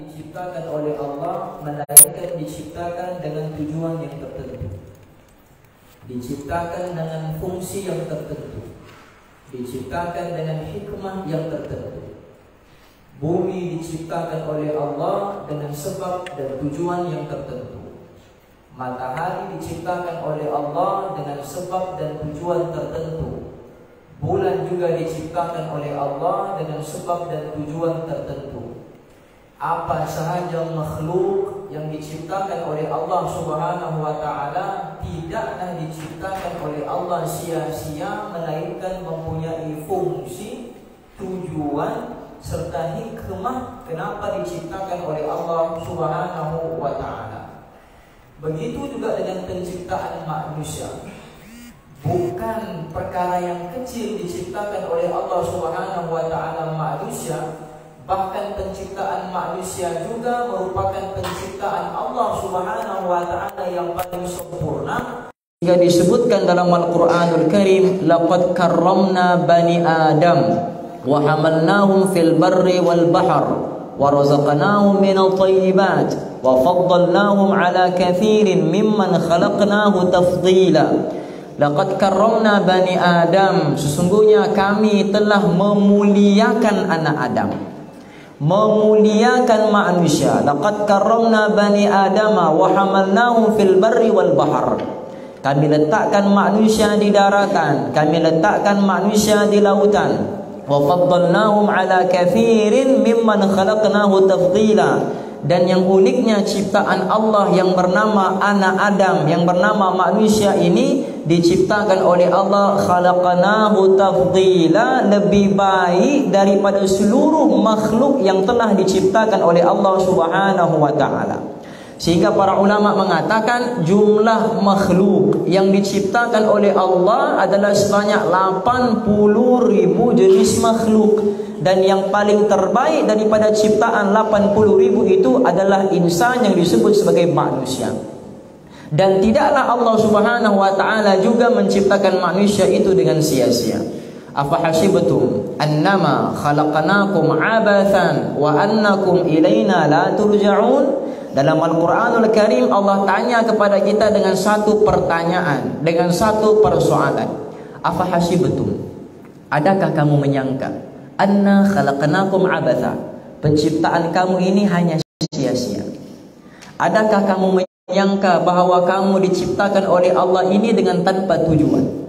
diciptakan oleh Allah, melainkan diciptakan dengan tujuan yang tertentu, diciptakan dengan fungsi yang tertentu, diciptakan dengan hikmah yang tertentu. Bumi diciptakan oleh Allah dengan sebab dan tujuan yang tertentu. Matahari diciptakan oleh Allah dengan sebab dan tujuan tertentu. Bulan juga diciptakan oleh Allah dengan sebab dan tujuan tertentu. Apa sahaja makhluk yang diciptakan oleh Allah Subhanahu wa taala tidaklah diciptakan oleh Allah sia-sia, melainkan mempunyai fungsi, tujuan serta hikmah kenapa diciptakan oleh Allah Subhanahu wa taala. Begitu juga dengan penciptaan manusia. Bukan perkara yang kecil diciptakan oleh Allah Subhanahu wa taala manusia. Bahkan penciptaan manusia juga merupakan penciptaan Allah Subhanahu wa taala yang paling sempurna. Jika disebutkan dalam Al-Qur'anul Karim, laqad karramna bani Adam wa hamalnahum fil barri wal bahr wa razaqnahum minat thayyibat wa faddalnahum ala katsirin mimman khalaqnahu tafdila. Laqad karramna bani Adam, sesungguhnya kami telah memuliakan anak Adam, memuliakan manusia. Laqad karramna bani Adam wa hamalnahum fil barri wal bahr. Kami letakkan manusia di daratan, kami letakkan manusia di lautan. Wa faddalnahum ala katsirin mimman khalaqnahu tafdila. Dan yang uniknya ciptaan Allah yang bernama anak Adam, yang bernama manusia ini diciptakan oleh Allah khalaqnahu tafdila, lebih baik daripada seluruh makhluk yang telah diciptakan oleh Allah Subhanahu wa taala. Sehingga para ulama mengatakan jumlah makhluk yang diciptakan oleh Allah adalah sebanyak 80.000 jenis makhluk. Dan yang paling terbaik daripada ciptaan 80.000 itu adalah insan yang disebut sebagai manusia. Dan tidaklah Allah Subhanahu wa taala juga menciptakan manusia itu dengan sia-sia. Afa hasibtum annama khalaqnakum abathan wa annakum ilaina la turja'un? Dalam Al-Quranul Karim Allah tanya kepada kita dengan satu pertanyaan, dengan satu persoalan. Afa hasibtum, adakah kamu menyangka anna khalaqnakum abatha, penciptaan kamu ini hanya sia-sia? Adakah kamu menyangka bahwa kamu diciptakan oleh Allah ini dengan tanpa tujuan?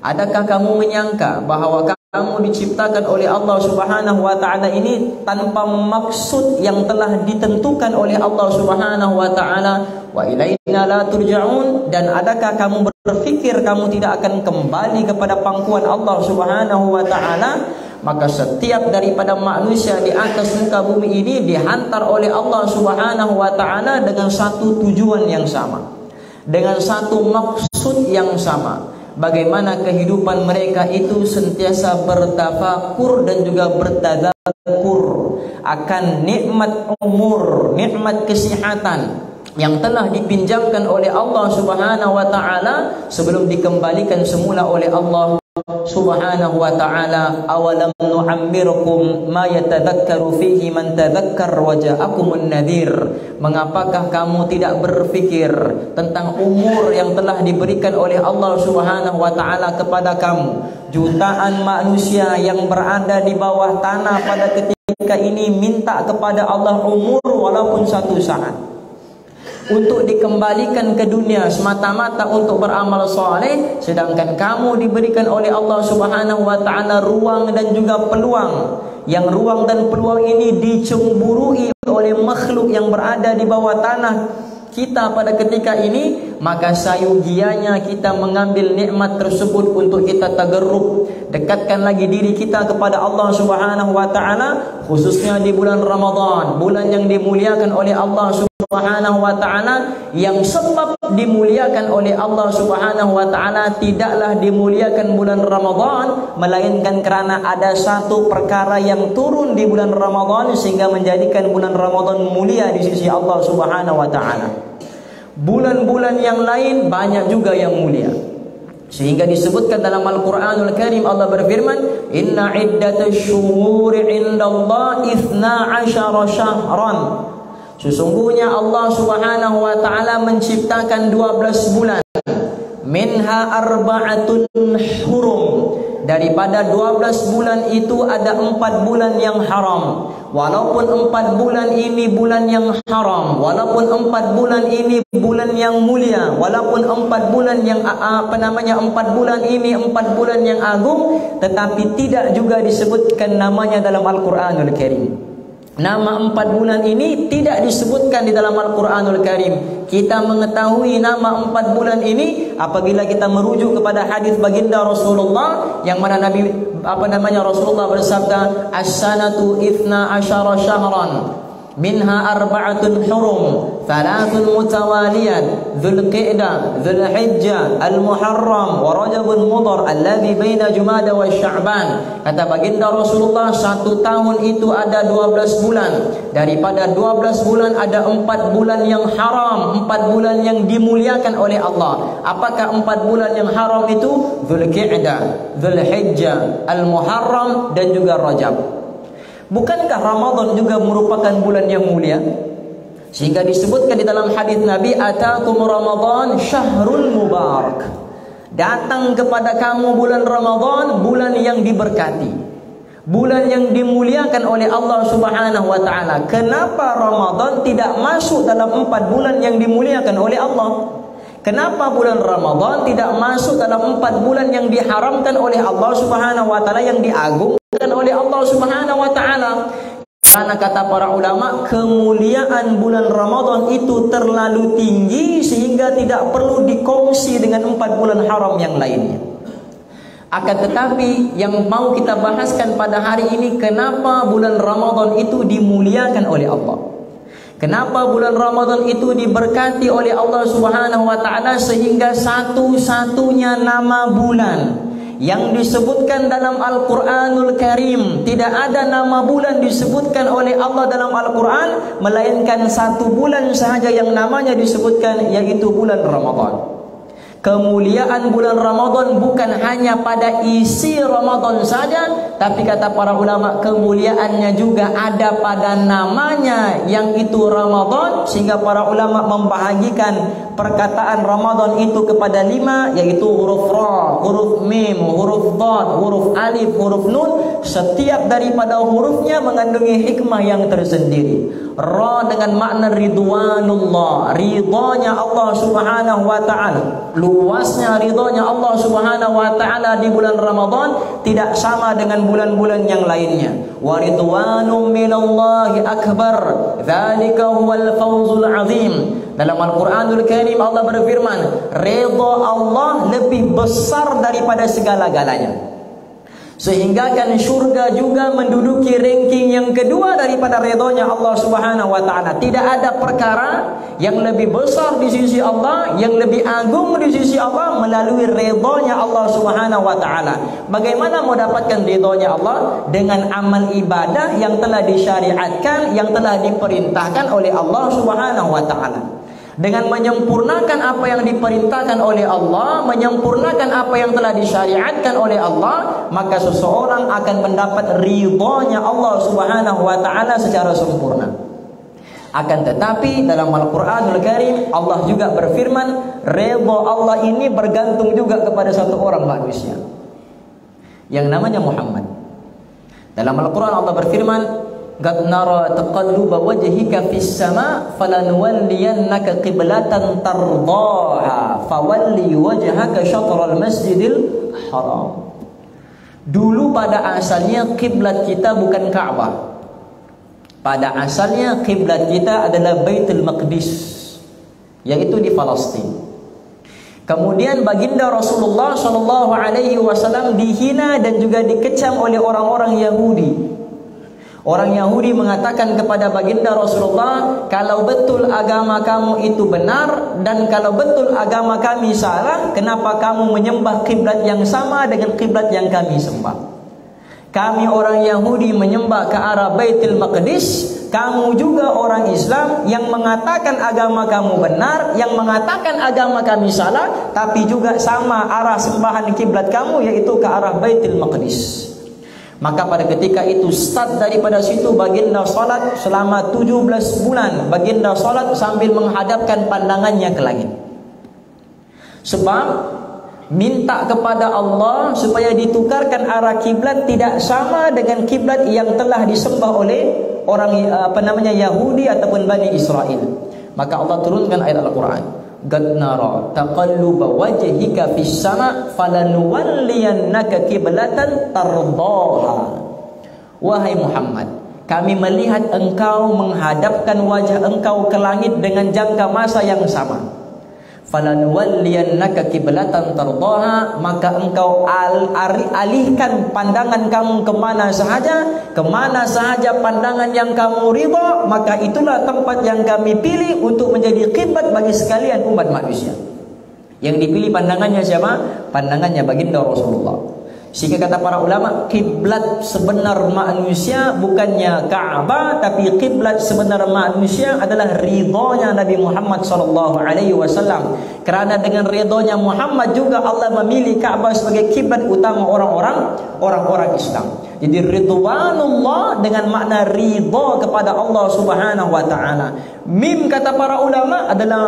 Adakah kamu menyangka bahwa kamu diciptakan oleh Allah Subhanahu wa taala ini tanpa maksud yang telah ditentukan oleh Allah Subhanahu wa taala? Wa ilaina la turja'un. Dan adakah kamu berpikir kamu tidak akan kembali kepada pangkuan Allah Subhanahu wa taala? Maka setiap daripada manusia di atas muka bumi ini dihantar oleh Allah Subhanahu wa taala dengan satu tujuan yang sama, dengan satu maksud yang sama. Bagaimana kehidupan mereka itu sentiasa bertafakur dan juga bertadzakur akan nikmat umur, nikmat kesihatan yang telah dipinjamkan oleh Allah Subhanahu wa taala sebelum dikembalikan semula oleh Allah Subhanahu wa ta'ala. Awalam nu'ammirkum ma yatadhakkaru fihi man tadhakkar wa ja'akumun nadhir. Mengapakah kamu tidak berfikir tentang umur yang telah diberikan oleh Allah Subhanahu wa ta'ala kepada kamu? Jutaan manusia yang berada di bawah tanah pada ketika ini minta kepada Allah umur walaupun satu saat, untuk dikembalikan ke dunia semata-mata untuk beramal soleh, sedangkan kamu diberikan oleh Allah Subhanahu wa taala ruang dan juga peluang. Yang ruang dan peluang ini dicemburui oleh makhluk yang berada di bawah tanah kita pada ketika ini, maka sayugianya kita mengambil nikmat tersebut untuk kita tagarrub, dekatkan lagi diri kita kepada Allah Subhanahu wa taala, khususnya di bulan Ramadan, bulan yang dimuliakan oleh Allah Subhanahu wa taala, yang sebab dimuliakan oleh Allah Subhanahu wa taala tidaklah dimuliakan bulan Ramadan, melainkan karena ada satu perkara yang turun di bulan Ramadan sehingga menjadikan bulan Ramadan mulia di sisi Allah Subhanahu wa taala. Bulan-bulan yang lain banyak juga yang mulia, Sehingga disebutkan dalam Al-Quranul Karim, Allah berfirman, Inna iddatash syuhuri indallah 12 syahran. Sesungguhnya Allah Subhanahu wa ta'ala menciptakan 12 bulan. Minha arba'atun hurum. Daripada 12 bulan itu ada 4 bulan yang haram. Walaupun 4 bulan ini bulan yang haram, walaupun 4 bulan ini bulan yang mulia, walaupun 4 bulan yang 4 bulan ini 4 bulan yang agung, tetapi tidak juga disebutkan namanya dalam Al-Quranul Karim. Nama 4 bulan ini tidak disebutkan di dalam Al-Quranul Karim. Kita mengetahui nama 4 bulan ini apabila kita merujuk kepada hadis baginda Rasulullah, yang mana Rasulullah bersabda, as-sanatu 12 syahran, minha arba'atun hurum, thalathun mutawaliyan, Dzulqa'dah, Dzulhijjah, Al-Muharram, wa Rajabun Mudhar alladhi baina Jumada wa Sya'ban. Kata baginda Rasulullah, 1 tahun itu ada 12 bulan. Daripada 12 bulan ada 4 bulan yang haram, 4 bulan yang dimuliakan oleh Allah. Apakah 4 bulan yang haram itu? Dzulqa'dah, Dzulhijjah, Al-Muharram dan juga Rajab. Bukankah Ramadan juga merupakan bulan yang mulia? Sehingga disebutkan di dalam hadis Nabi, atakum Ramadan syahrul mubarak. Datang kepada kamu bulan Ramadan, bulan yang diberkati, bulan yang dimuliakan oleh Allah Subhanahu wa ta'ala. Kenapa Ramadan tidak masuk dalam 4 bulan yang dimuliakan oleh Allah? Kenapa bulan Ramadan tidak masuk dalam 4 bulan yang diharamkan oleh Allah Subhanahu wa ta'ala, yang diagungkan oleh Allah Subhanahu wa ta'ala? Karena kata para ulama, kemuliaan bulan Ramadan itu terlalu tinggi sehingga tidak perlu dikongsi dengan 4 bulan haram yang lainnya. Akan tetapi yang mau kita bahaskan pada hari ini, kenapa bulan Ramadan itu dimuliakan oleh Allah? Kenapa bulan Ramadan itu diberkati oleh Allah Subhanahu wa ta'ala sehingga satu-satunya nama bulan yang disebutkan dalam Al-Quranul Karim, tidak ada nama bulan disebutkan oleh Allah dalam Al-Quran, melainkan 1 bulan sahaja yang namanya disebutkan, yaitu bulan Ramadan. Kemuliaan bulan Ramadan bukan hanya pada isi Ramadan saja, tapi kata para ulama, kemuliaannya juga ada pada namanya yang itu Ramadan. Sehingga para ulama membahagikan perkataan Ramadan itu kepada 5, yaitu huruf Ra, huruf Mim, huruf Dad, huruf Alif, huruf Nun. Setiap daripada hurufnya mengandungi hikmah yang tersendiri. Ra dengan makna ridwanullah, ridhonya Allah Subhanahu wa ta'ala. Luasnya ridhonya Allah Subhanahu wa ta'ala di bulan Ramadan tidak sama dengan bulan-bulan yang lainnya. Wa ridwanum minallahi akbar, dzalika huwal fawzul azim. Dalam Al-Quranul Karim Allah berfirman, ridha Allah lebih besar daripada segala-galanya. Sehingga kan syurga juga menduduki ranking yang kedua daripada ridhonya Allah Subhanahu wa ta'ala. Tidak ada perkara yang lebih besar di sisi Allah, yang lebih agung di sisi Allah melalui ridhonya Allah Subhanahu wa ta'ala. Bagaimana mau dapatkan ridhonya Allah? Dengan amal ibadah yang telah disyariatkan, yang telah diperintahkan oleh Allah Subhanahu wa ta'ala. Dengan menyempurnakan apa yang diperintahkan oleh Allah, menyempurnakan apa yang telah disyariatkan oleh Allah, maka seseorang akan mendapat ridhonya Allah Subhanahu wa ta'ala secara sempurna. Akan tetapi dalam Al-Quranul Karim Allah juga berfirman, ridho Allah ini bergantung juga kepada satu orang manusia yang namanya Muhammad. Dalam Al-Quran Allah berfirman, qad nara taqalluba wajhika fis sama falanuwalliyannaka qiblatan tardaha fawalli wajhaka syatral masjidil haram. Dulu pada asalnya kiblat kita bukan Ka'bah. Pada asalnya kiblat kita adalah Baitul Maqdis, yaitu di Palestina. Kemudian baginda Rasulullah SAW dihina dan juga dikecam oleh orang-orang Yahudi. Orang Yahudi mengatakan kepada baginda Rasulullah, kalau betul agama kamu itu benar dan kalau betul agama kami salah, kenapa kamu menyembah kiblat yang sama dengan kiblat yang kami sembah? Kami orang Yahudi menyembah ke arah Baitul Maqdis. Kamu juga orang Islam yang mengatakan agama kamu benar, yang mengatakan agama kami salah, tapi juga sama arah sembahan kiblat kamu, yaitu ke arah Baitul Maqdis. Maka pada ketika itu start daripada situ baginda salat selama 17 bulan. Baginda salat sambil menghadapkan pandangannya ke langit. Sebab minta kepada Allah supaya ditukarkan arah kiblat tidak sama dengan kiblat yang telah disembah oleh orang Yahudi ataupun Bani Israel. Maka Allah turunkan ayat Al-Quran, qad nara taqalluba wajhika fis sama' falanuwalliyannaka qiblatan tardaha. Wahai Muhammad, kami melihat engkau menghadapkan wajah engkau ke langit dengan jangka masa yang sama. Falanuwalliyannaka qiblatan tardaha, maka engkau alihkan pandangan kamu kemana sahaja pandangan yang kamu ridha, maka itulah tempat yang kami pilih untuk menjadi kiblat bagi sekalian umat manusia. Yang dipilih pandangannya siapa? Pandangannya baginda Rasulullah. Sehingga kata para ulama, kiblat sebenar manusia bukannya Ka'bah, tapi kiblat sebenar manusia adalah ridhonya Nabi Muhammad SAW. Kerana dengan ridhonya Muhammad juga Allah memilih Ka'bah sebagai kiblat utama orang-orang Islam. Jadi ridwanullah dengan makna ridho kepada Allah Subhanahu wa taala. Mim kata para ulama adalah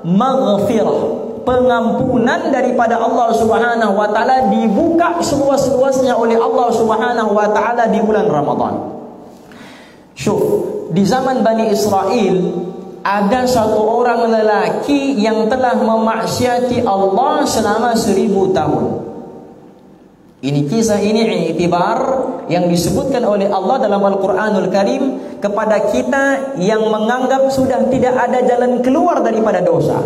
maghfirah, pengampunan daripada Allah Subhanahu wa taala dibuka seluas-luasnya oleh Allah Subhanahu wa taala di bulan Ramadan. Syuf, di zaman Bani Israel ada satu orang lelaki yang telah memaksiati Allah selama 1000 tahun. Ini kisah ini i'tibar yang disebutkan oleh Allah dalam Al-Quranul Karim kepada kita yang menganggap sudah tidak ada jalan keluar daripada dosa,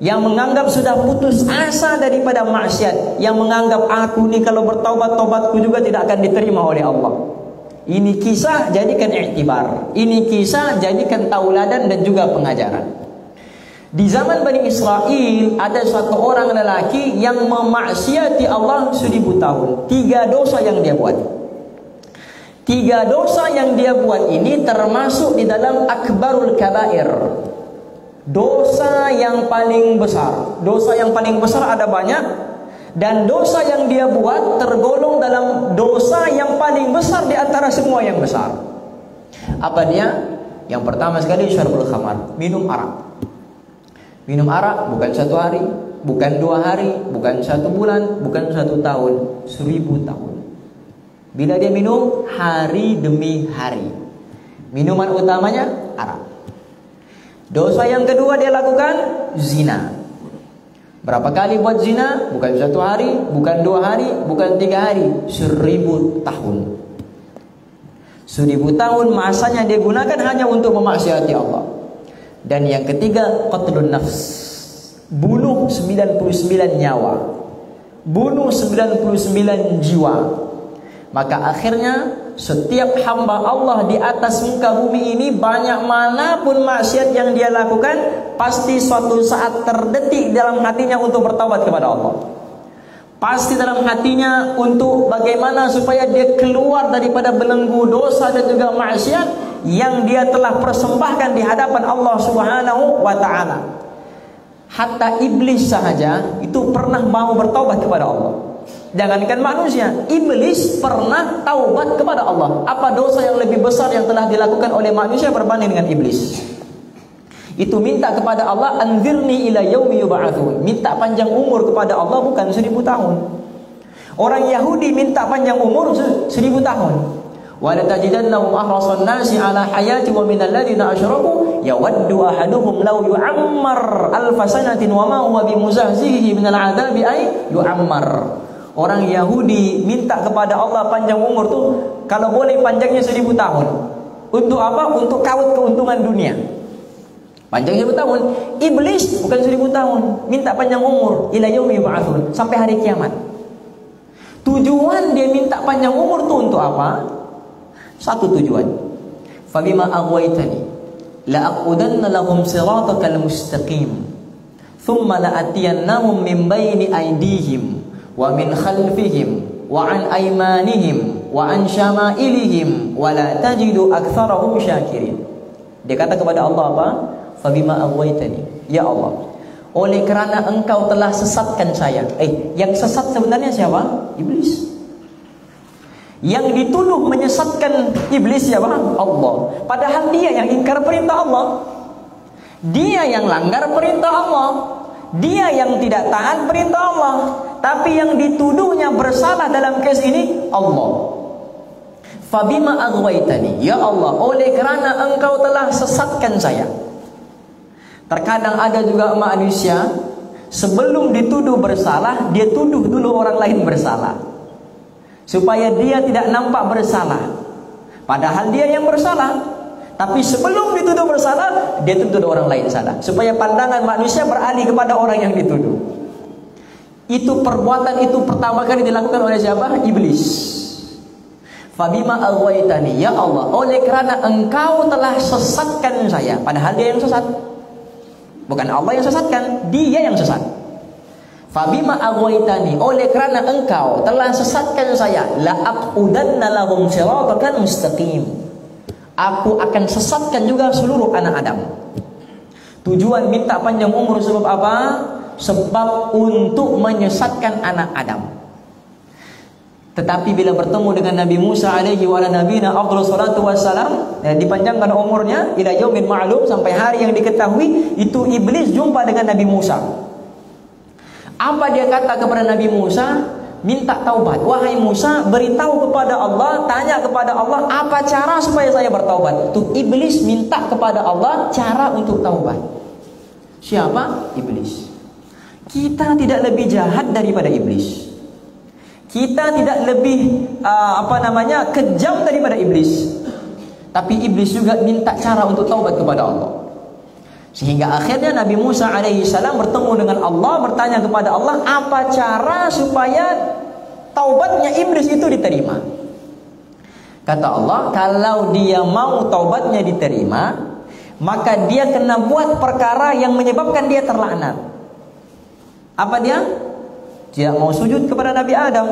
yang menganggap sudah putus asa daripada maksiat, yang menganggap aku ni kalau bertaubat, taubatku juga tidak akan diterima oleh Allah. Ini kisah jadikan i'tibar, ini kisah jadikan tauladan dan juga pengajaran. Di zaman Bani Israel ada satu orang lelaki yang memaksiati Allah 1000 tahun. 3 dosa yang dia buat. 3 dosa yang dia buat ini termasuk di dalam akbarul kabair, dosa yang paling besar. Dosa yang paling besar ada banyak, dan dosa yang dia buat tergolong dalam dosa yang paling besar di antara semua yang besar. Apa dia? Yang pertama sekali syarbul khamar, minum arak. Minum arak bukan 1 hari, bukan 2 hari, bukan 1 bulan, bukan 1 tahun, 1000 tahun. Bila dia minum hari demi hari. Minuman utamanya arak. Dosa yang kedua dia lakukan zina. Berapa kali buat zina? Bukan 1 hari, bukan 2 hari, bukan 3 hari, 1000 tahun. 1000 tahun masanya dia gunakan hanya untuk memaksiati Allah. Dan yang ketiga, qatlun nafs, bunuh 99 nyawa, bunuh 99 jiwa. Maka akhirnya setiap hamba Allah di atas muka bumi ini, banyak manapun maksiat yang dia lakukan, pasti suatu saat terdetik dalam hatinya untuk bertaubat kepada Allah. Pasti dalam hatinya untuk bagaimana supaya dia keluar daripada belenggu dosa dan juga maksiat yang dia telah persembahkan di hadapan Allah Subhanahu wa taala. Hatta iblis sahaja itu pernah mau bertaubat kepada Allah. Jangankan manusia, iblis pernah taubat kepada Allah. Apa dosa yang lebih besar yang telah dilakukan oleh manusia berbanding dengan iblis? Itu minta kepada Allah, anzirni ila yaumi yub'atsun. Minta panjang umur kepada Allah, bukan 1000 tahun. Orang Yahudi minta panjang umur 1000 tahun. Wa la tajidannahum ahrasan nasi ala hayati wa minal ladzina asyraku yawaddu ahaduhum law yu'ammar alf sanatin wa ma huwa bimuzahzihi minal 'adzabi ay yu'ammar. Orang Yahudi minta kepada Allah panjang umur tuh kalau boleh panjangnya 1000 tahun. Untuk apa? Untuk kawat keuntungan dunia. Panjang 1000 tahun. Iblis bukan 1000 tahun, minta panjang umur ila yaumi yub'atsun, sampai hari kiamat. Tujuan dia minta panjang umur tuh untuk apa? Satu tujuan. Fabima aghwaytani la aqudanna lahum siratakal mustaqim thumma la atiyannahum min baini aydihim wa min khalfihim wa an aymanihim wa an syama'ilihim wa la tajidu aktsarahum syakirin. Dia kata kepada Allah apa? Fabima aghwaytani, ya Allah, oleh kerana engkau telah sesatkan saya. Yang sesat sebenarnya siapa? Iblis. Yang dituduh menyesatkan iblis siapa? Allah. Padahal dia yang ingkar perintah Allah, dia yang langgar perintah Allah, dia yang tidak taat perintah Allah. Tapi yang dituduhnya bersalah dalam kes ini Allah. Fabima aghwaytani, ya Allah, oleh kerana engkau telah sesatkan saya. Terkadang ada juga manusia sebelum dituduh bersalah, dia tuduh dulu orang lain bersalah, supaya dia tidak nampak bersalah, padahal dia yang bersalah. Tapi sebelum dituduh bersalah, dia tuduh orang lain salah, supaya pandangan manusia beralih kepada orang yang dituduh. Itu perbuatan itu pertama kali dilakukan oleh siapa? Iblis. Fabima aghwaytani, ya Allah, oleh kerana engkau telah sesatkan saya. Padahal dia yang sesat, bukan Allah yang sesatkan, dia yang sesat. Fabima aghwaytani, oleh kerana engkau telah sesatkan saya, la aqudanna lahum siratal mustaqim, aku akan sesatkan juga seluruh anak Adam. Tujuan minta panjang umur sebab apa? Sebab untuk menyesatkan anak Adam. Tetapi bila bertemu dengan Nabi Musa alaihi wa ala nabiyina afdhalus salatu wassalam, dipanjangkan umurnya ila yaumin ma'lum, sampai hari yang diketahui, itu iblis jumpa dengan Nabi Musa. Apa dia kata kepada Nabi Musa? Minta taubat. Wahai Musa, beritahu kepada Allah, tanya kepada Allah, apa cara supaya saya bertaubat? Itu iblis minta kepada Allah cara untuk taubat. Siapa? Iblis. Kita tidak lebih jahat daripada iblis. Kita tidak lebih kejam daripada iblis. Tapi iblis juga minta cara untuk taubat kepada Allah. Sehingga akhirnya Nabi Musa alaihi salam bertemu dengan Allah, bertanya kepada Allah, apa cara supaya taubatnya iblis itu diterima? Kata Allah, kalau dia mau taubatnya diterima, maka dia kena buat perkara yang menyebabkan dia terlaknat. Apa dia? Tidak mau sujud kepada Nabi Adam.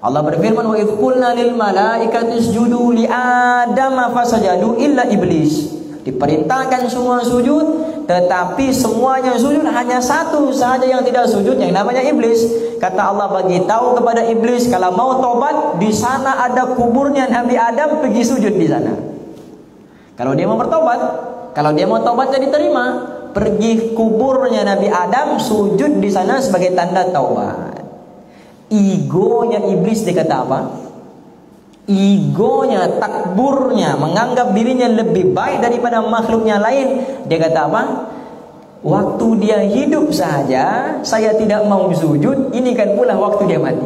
Allah berfirman, wa idh qulna lil malaikati isjudu li Adam fasajadu illa iblis. Diperintahkan semua sujud, tetapi semuanya sujud, hanya satu sahaja yang tidak sujud, yang namanya iblis. Kata Allah, bagi tahu kepada iblis, kalau mau tobat, di sana ada kuburnya Nabi Adam, pergi sujud di sana. Kalau dia mau bertobat, kalau dia mau tobatnya diterima, pergi kuburnya Nabi Adam, sujud di sana sebagai tanda taubat. Egonya iblis dikata apa? Egonya, takburnya, menganggap dirinya lebih baik daripada makhluknya lain. Dia kata apa? Waktu dia hidup saja saya tidak mau sujud, ini kan pula waktu dia mati.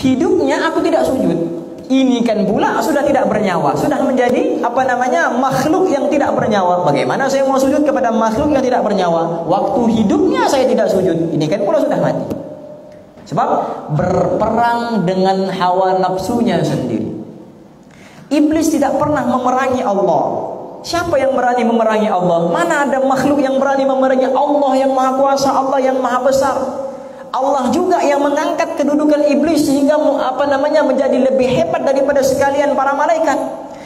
Hidupnya aku tidak sujud, ini kan pula sudah tidak bernyawa, sudah menjadi makhluk yang tidak bernyawa. Bagaimana saya mau sujud kepada makhluk yang tidak bernyawa? Waktu hidupnya saya tidak sujud, ini kan pula sudah mati. Sebab berperang dengan hawa nafsunya sendiri. Iblis tidak pernah memerangi Allah. Siapa yang berani memerangi Allah? Mana ada makhluk yang berani memerangi Allah yang maha kuasa, Allah yang maha besar. Allah juga yang mengangkat kedudukan iblis sehingga menjadi lebih hebat daripada sekalian para malaikat.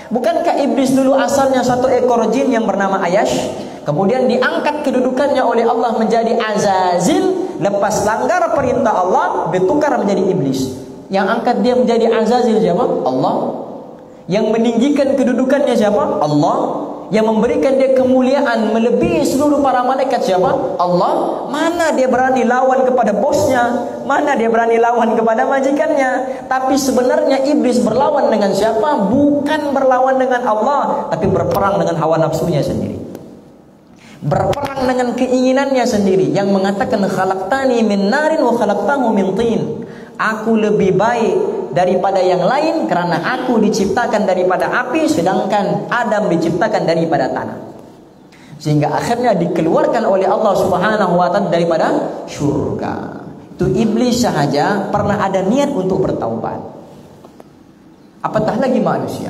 Bukankah iblis dulu asalnya satu ekor jin yang bernama Ayash? Kemudian diangkat kedudukannya oleh Allah menjadi Azazil. Lepas langgar perintah Allah, ditukar menjadi iblis. Yang angkat dia menjadi Azazil siapa? Allah. Yang meninggikan kedudukannya siapa? Allah. Yang memberikan dia kemuliaan melebihi seluruh para malaikat siapa? Allah. Mana dia berani lawan kepada bosnya? Mana dia berani lawan kepada majikannya? Tapi sebenarnya iblis berlawan dengan siapa? Bukan berlawan dengan Allah, tapi berperang dengan hawa nafsunya sendiri. Berperang dengan keinginannya sendiri, yang mengatakan khalaqtani min narin wa khalaqtahu min tin. Aku lebih baik daripada yang lain karena aku diciptakan daripada api, sedangkan Adam diciptakan daripada tanah. Sehingga akhirnya dikeluarkan oleh Allah Subhanahu wa taala daripada surga. Itu iblis sahaja pernah ada niat untuk bertaubat, apatah lagi manusia.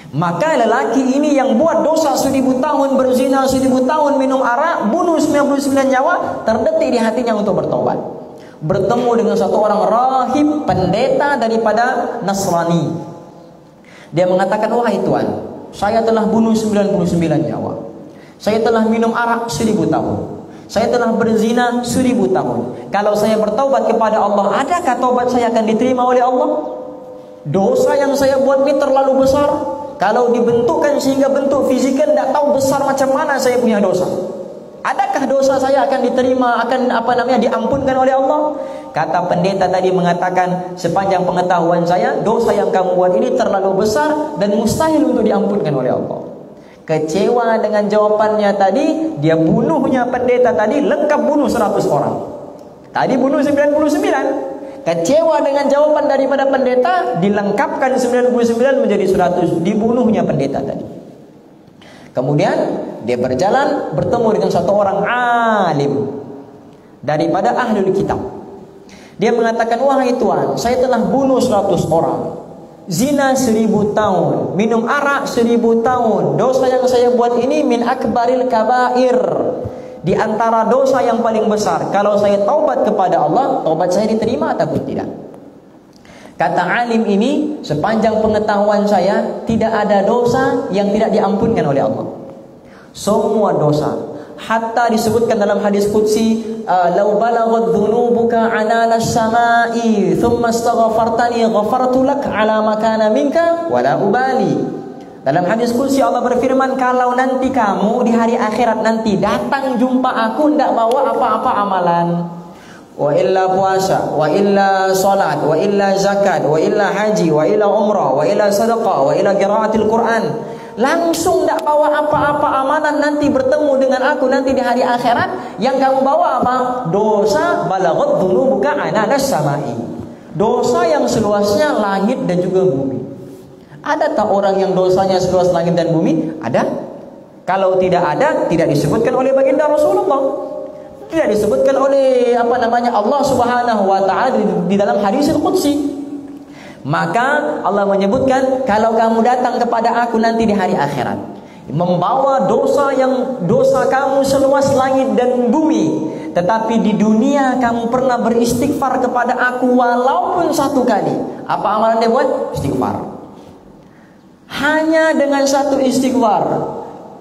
Maka lelaki ini yang buat dosa 1000 tahun, berzina 1000 tahun, minum arak, bunuh 99 nyawa, terdetik di hatinya untuk bertobat. bertemu dengan satu orang rahib, pendeta daripada Nasrani. Dia mengatakan, wahai Tuan, saya telah bunuh 99 nyawa. Saya telah minum arak 1000 tahun. Saya telah berzina 1000 tahun. Kalau saya bertaubat kepada Allah, adakah taubat saya akan diterima oleh Allah? Dosa yang saya buat ini terlalu besar. Kalau dibentukkan sehingga bentuk fisikal, tidak tahu besar macam mana saya punya dosa. Adakah dosa saya akan diterima, akan diampunkan oleh Allah? Kata pendeta tadi mengatakan, sepanjang pengetahuan saya, dosa yang kamu buat ini terlalu besar dan mustahil untuk diampunkan oleh Allah. Kecewa dengan jawabannya tadi, dia bunuhnya pendeta tadi, lengkap bunuh 100 orang. Tadi bunuh 99. Kecewa dengan jawaban daripada pendeta, dilengkapkan 99 menjadi 100. Dibunuhnya pendeta tadi. Kemudian dia berjalan bertemu dengan satu orang alim daripada ahlul kitab. Dia mengatakan, wahai Tuan, saya telah bunuh 100 orang, zina 1000 tahun, minum arak 1000 tahun. Dosa yang saya buat ini min akbaril kabair, di antara dosa yang paling besar. Kalau saya taubat kepada Allah, taubat saya diterima ataupun tidak? Kata alim ini, sepanjang pengetahuan saya, tidak ada dosa yang tidak diampunkan oleh Allah. Semua dosa. Hatta disebutkan dalam hadis qudsi, "Lau balaghat dhunubuka 'anala as-sama'i, thumma astaghfartani ghafartu lak 'ala ma kana minka wa la ubali." Dalam hadis qudsi Allah berfirman, kalau nanti kamu di hari akhirat nanti datang jumpa aku, tidak bawa apa-apa amalan, wa illa puasa, wa illa salat, wa illa zakat, wa illa haji, wa illa umrah, wa illa sadaqah, wa illa qiraatil Quran, langsung tidak bawa apa-apa amalan, nanti bertemu dengan aku nanti di hari akhirat, yang kamu bawa apa? Dosa balaghat dzunubuka ananas samai, dosa yang seluasnya langit dan juga bumi. Ada tak orang yang dosanya seluas langit dan bumi? Ada? Kalau tidak ada, tidak disebutkan oleh baginda Rasulullah, tidak disebutkan oleh Allah Subhanahu wa taala di dalam hadis qudsi. Maka Allah menyebutkan, kalau kamu datang kepada aku nanti di hari akhirat, membawa dosa kamu seluas langit dan bumi, tetapi di dunia kamu pernah beristighfar kepada aku walaupun 1 kali. Apa amalan dia buat? Istighfar. Hanya dengan 1 istighfar,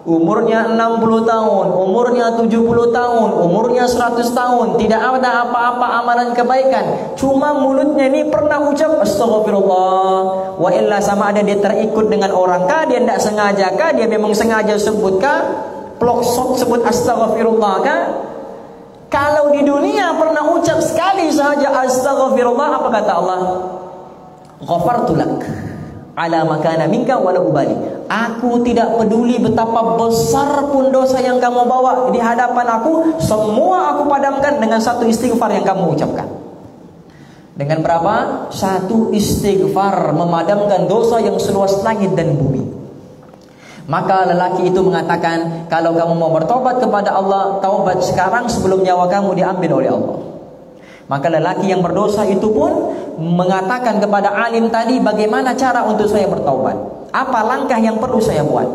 umurnya 60 tahun, umurnya 70 tahun, umurnya 100 tahun, tidak ada apa-apa amalan kebaikan, cuma mulutnya ini pernah ucap astagfirullah, wa illa sama ada dia terikut dengan orang kah, dia tidak sengaja kah, dia memang sengaja sebut kah, ploksok sebut astagfirullah kah. Kalau di dunia pernah ucap sekali saja astagfirullah, apa kata Allah? Ghafartu lak ala makana minka wala ubali. Aku tidak peduli betapa besar pun dosa yang kamu bawa di hadapan aku, semua aku padamkan dengan 1 istighfar yang kamu ucapkan. Dengan berapa? 1 istighfar memadamkan dosa yang seluas langit dan bumi. Maka lelaki itu mengatakan, kalau kamu mau bertobat kepada Allah, taubat sekarang sebelum nyawa kamu diambil oleh Allah. Maka lelaki yang berdosa itu pun mengatakan kepada alim tadi, bagaimana cara untuk saya bertaubat? Apa langkah yang perlu saya buat?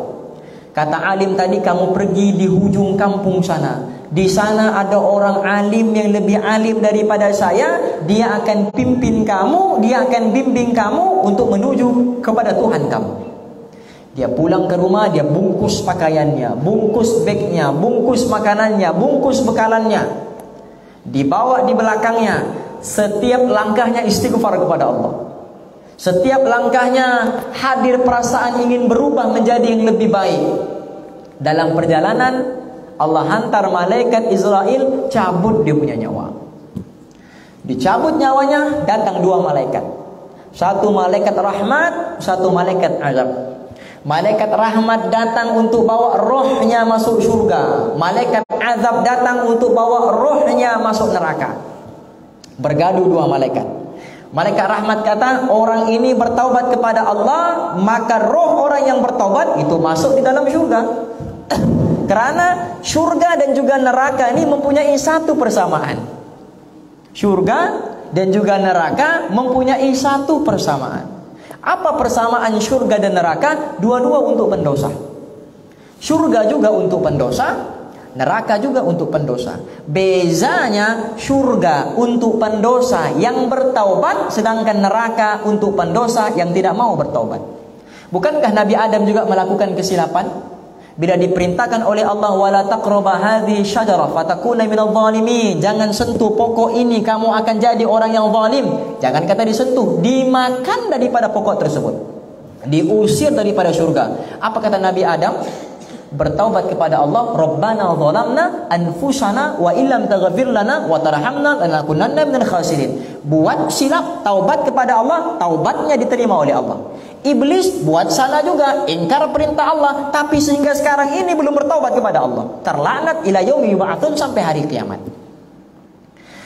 Kata alim tadi, kamu pergi di hujung kampung sana. Di sana ada orang alim yang lebih alim daripada saya. Dia akan pimpin kamu, dia akan bimbing kamu untuk menuju kepada Tuhan kamu. Dia pulang ke rumah, dia bungkus pakaiannya, bungkus bagnya, bungkus makanannya, bungkus bekalannya, dibawa di belakangnya. Setiap langkahnya istighfar kepada Allah. Setiap langkahnya hadir perasaan ingin berubah menjadi yang lebih baik. Dalam perjalanan, Allah hantar malaikat Israel cabut dia punya nyawa. Dicabut nyawanya, datang 2 malaikat. 1 malaikat rahmat, 1 malaikat azab. Malaikat rahmat datang untuk bawa rohnya masuk surga. Malaikat azab datang untuk bawa rohnya masuk neraka. Bergaduh 2 malaikat. Malaikat rahmat kata, orang ini bertaubat kepada Allah, maka roh orang yang bertaubat itu masuk di dalam surga. Karena surga dan juga neraka ini mempunyai 1 persamaan. Surga dan juga neraka mempunyai 1 persamaan. Apa persamaan surga dan neraka? Dua-dua untuk pendosa. Surga juga untuk pendosa, neraka juga untuk pendosa. Bezanya surga untuk pendosa yang bertaubat, sedangkan neraka untuk pendosa yang tidak mau bertaubat. Bukankah Nabi Adam juga melakukan kesilapan? Bila diperintahkan oleh Allah, wala taqraba hadhihi syajarah fatakuna minadh dhalimin, jangan sentuh pokok ini, kamu akan jadi orang yang zalim. Jangan kata disentuh, dimakan daripada pokok tersebut, diusir daripada surga. Apa kata Nabi Adam? Bertaubat kepada Allah, Rabbana zalamna anfusana wa illam taghfir lana wa tarhamna lanakunanna minal khasirin. Buat silap, taubat kepada Allah, taubatnya diterima oleh Allah. Iblis buat salah juga, ingkar perintah Allah, tapi sehingga sekarang ini belum bertaubat kepada Allah, terlaknat ila yaumi yub'atsun, sampai hari kiamat.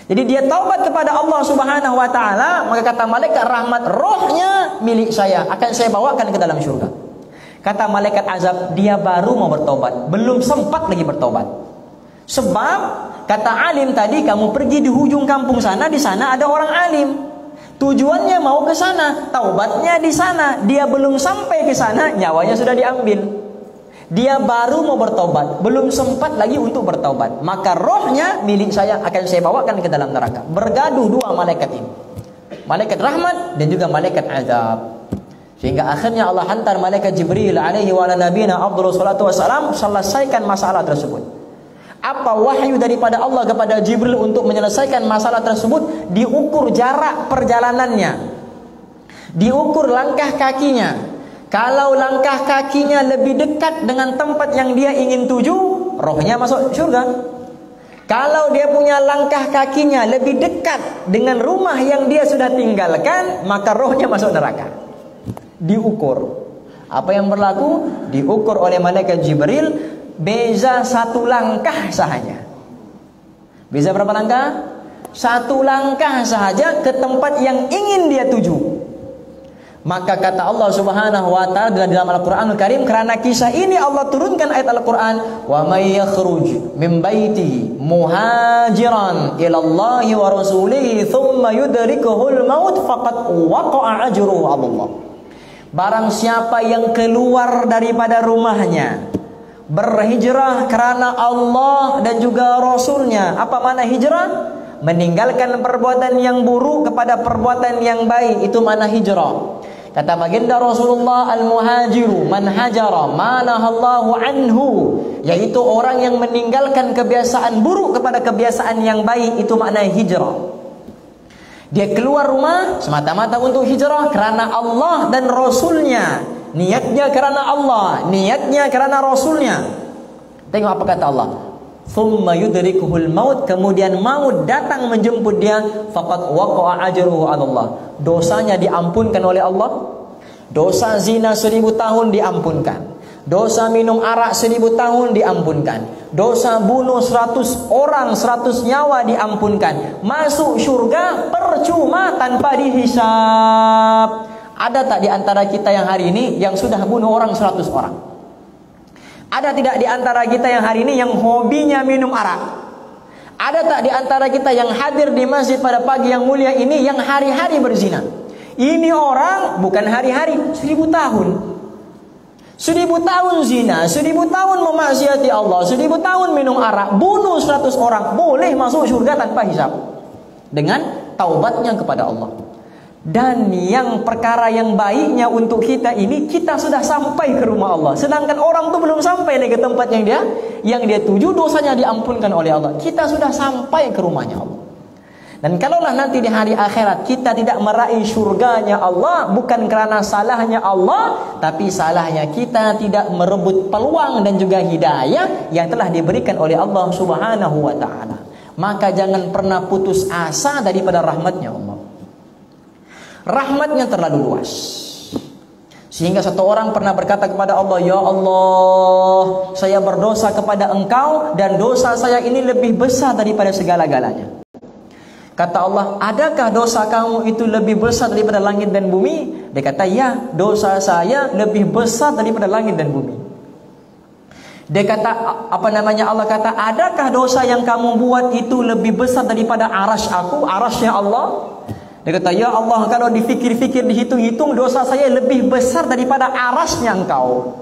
Jadi dia taubat kepada Allah Subhanahu wa taala, maka kata malaikat rahmat, rohnya milik saya, akan saya bawakan ke dalam surga. Kata malaikat azab, dia baru mau bertobat, belum sempat lagi bertobat. Sebab kata alim tadi, kamu pergi di hujung kampung sana, di sana ada orang alim. Tujuannya mau ke sana, taubatnya di sana. Dia belum sampai ke sana, nyawanya sudah diambil. Dia baru mau bertobat, belum sempat lagi untuk bertobat. Maka rohnya milik saya, akan saya bawakan ke dalam neraka. Bergaduh dua malaikat ini, malaikat rahmat dan juga malaikat azab. Sehingga akhirnya Allah hantar malaikat Jibril alaihi wa ala nabiyina afdhalus salatu wassalam, selesaikan masalah tersebut. Apa wahyu daripada Allah kepada Jibril untuk menyelesaikan masalah tersebut? Diukur jarak perjalanannya, diukur langkah kakinya. Kalau langkah kakinya lebih dekat dengan tempat yang dia ingin tuju, rohnya masuk surga. Kalau dia punya langkah kakinya lebih dekat dengan rumah yang dia sudah tinggalkan, maka rohnya masuk neraka. Diukur. Apa yang berlaku? Diukur oleh malaikat Jibril, beza satu langkah sahaja. Beza berapa langkah? Satu langkah sahaja ke tempat yang ingin dia tuju. Maka kata Allah Subhanahu wa taala dalam Al-Qur'anul Karim, karena kisah ini Allah turunkan ayat Al-Qur'an, wa may yakhruj min baitihi muhajiran ila Allah wa rasulihi thumma yudrikuhul maut faqad waqa'a ajruhu 'ala Allah. Barang siapa yang keluar daripada rumahnya, berhijrah karena Allah dan juga Rasulnya. Apa makna hijrah? Meninggalkan perbuatan yang buruk kepada perbuatan yang baik, itu makna hijrah. Kata baginda Rasulullah, al-muhajiru man hajara ma nahallahu anhu, yaitu orang yang meninggalkan kebiasaan buruk kepada kebiasaan yang baik, itu makna hijrah. Dia keluar rumah semata-mata untuk hijrah karena Allah dan Rasulnya. Niatnya karena Allah, niatnya karena Rasulnya. Tengok apa kata Allah, thumma yudrikuhul maut, kemudian maut datang menjemput dia, faqad waqa'a ajruhu 'ala Allah. Dosanya diampunkan oleh Allah. Dosa zina 1000 tahun diampunkan. Dosa minum arak 1000 tahun diampunkan. Dosa bunuh 100 orang, 100 nyawa diampunkan. Masuk surga percuma tanpa dihisab. Ada tak di antara kita yang hari ini yang sudah bunuh orang 100 orang? Ada tidak di antara kita yang hari ini yang hobinya minum arak? Ada tak di antara kita yang hadir di masjid pada pagi yang mulia ini yang hari-hari berzina? Ini orang bukan hari-hari, 1000 tahun. 1000 tahun zina, 1000 tahun memaksiati Allah, 1000 tahun minum arak, bunuh 100 orang, boleh masuk surga tanpa hisab dengan taubatnya kepada Allah. Dan yang perkara yang baiknya untuk kita ini, kita sudah sampai ke rumah Allah, sedangkan orang itu belum sampai ke tempat yang dia tuju, dosanya diampunkan oleh Allah. Kita sudah sampai ke rumahnya Allah. Dan kalaulah nanti di hari akhirat kita tidak meraih surganya Allah, bukan karena salahnya Allah, tapi salahnya kita tidak merebut peluang dan juga hidayah yang telah diberikan oleh Allah Subhanahu wa ta'ala. Maka jangan pernah putus asa daripada rahmatnya Allah. Rahmatnya terlalu luas, sehingga satu orang pernah berkata kepada Allah, ya Allah, saya berdosa kepada Engkau dan dosa saya ini lebih besar daripada segala-galanya. Kata Allah, adakah dosa kamu itu lebih besar daripada langit dan bumi? Dia kata, ya, dosa saya lebih besar daripada langit dan bumi. Dia kata, Allah kata, adakah dosa yang kamu buat itu lebih besar daripada arasy aku, arasy-Nya Allah? Dia kata, ya Allah, kalau dipikir-pikir, dihitung-hitung, dosa saya lebih besar daripada arasy-Nya Engkau.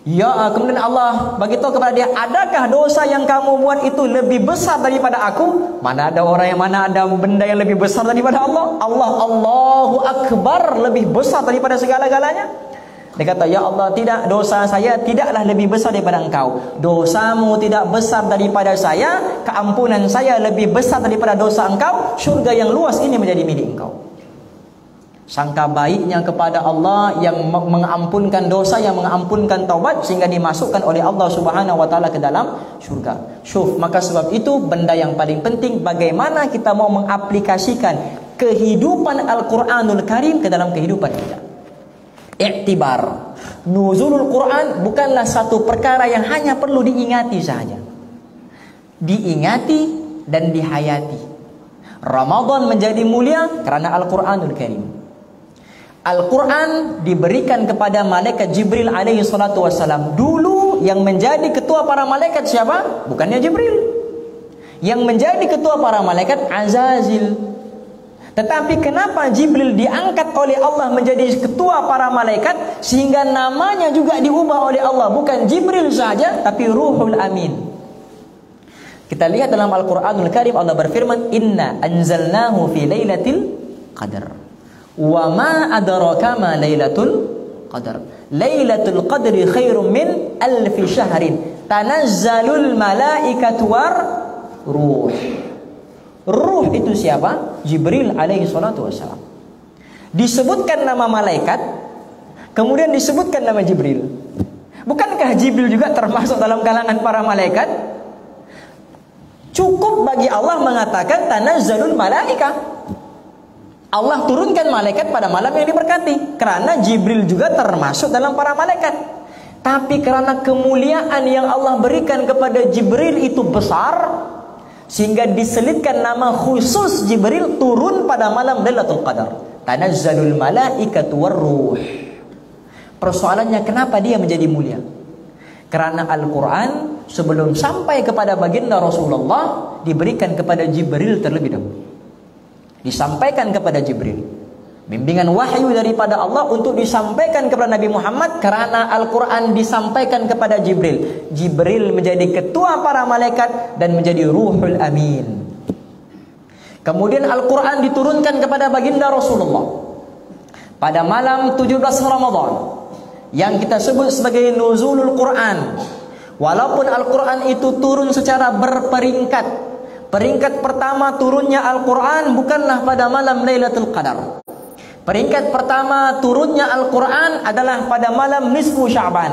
Kemudian Allah bagi tahu kepada dia, adakah dosa yang kamu buat itu lebih besar daripada aku? Mana ada benda yang lebih besar daripada Allah? Allahu Akbar, lebih besar daripada segala-galanya. Dia kata, ya Allah, tidak, dosa saya tidaklah lebih besar daripada engkau. Dosamu tidak besar daripada saya, keampunan saya lebih besar daripada dosa engkau. Syurga yang luas ini menjadi milik engkau. Sangka baiknya kepada Allah yang mengampunkan dosa, yang mengampunkan taubat, sehingga dimasukkan oleh Allah Subhanahu wa taala ke dalam syurga. Syuf, maka sebab itu benda yang paling penting bagaimana kita mau mengaplikasikan kehidupan Al-Qur'anul Karim ke dalam kehidupan kita. Iktibar. Nuzulul Quran bukanlah satu perkara yang hanya perlu diingati saja. Diingati dan dihayati. Ramadan menjadi mulia karena Al-Qur'anul Karim. Al-Quran diberikan kepada malaikat Jibril alaihi salatu wassalam. Dulu yang menjadi ketua para malaikat siapa? Bukannya Jibril. Yang menjadi ketua para malaikat Azazil. Tetapi kenapa Jibril diangkat oleh Allah menjadi ketua para malaikat, sehingga namanya juga diubah oleh Allah, bukan Jibril saja tapi Ruhul Amin. Kita lihat dalam Al-Quranul Karim, Allah berfirman, Inna anzalnahu fi lailatul qadar. Wa ma adraka ma lailatul qadar. Lailatul qadri khairum min alfi syahrin. Tanazzalul malaikatu war ruh. Ruh itu siapa? Jibril alaihi salatu wassalam. Disebutkan nama malaikat, kemudian disebutkan nama Jibril. Bukankah Jibril juga termasuk dalam kalangan para malaikat? Cukup bagi Allah mengatakan tanazzalul malaikah. Allah turunkan malaikat pada malam yang diberkati, karena Jibril juga termasuk dalam para malaikat. Tapi karena kemuliaan yang Allah berikan kepada Jibril itu besar, sehingga diselitkan nama khusus Jibril turun pada malam Lailatul Qadar. Tanazzalul malaikatu warruh. Persoalannya, kenapa dia menjadi mulia? Karena Al-Quran sebelum sampai kepada baginda Rasulullah diberikan kepada Jibril terlebih dahulu. Disampaikan kepada Jibril, bimbingan wahyu daripada Allah untuk disampaikan kepada Nabi Muhammad. Karena Al-Quran disampaikan kepada Jibril, Jibril menjadi ketua para malaikat dan menjadi Ruhul Amin. Kemudian Al-Quran diturunkan kepada baginda Rasulullah pada malam 17 Ramadan, yang kita sebut sebagai Nuzulul Quran. Walaupun Al-Quran itu turun secara berperingkat, peringkat pertama turunnya Al-Quran bukanlah pada malam Lailatul Qadar. Peringkat pertama turunnya Al-Quran adalah pada malam nisfu Sya'ban.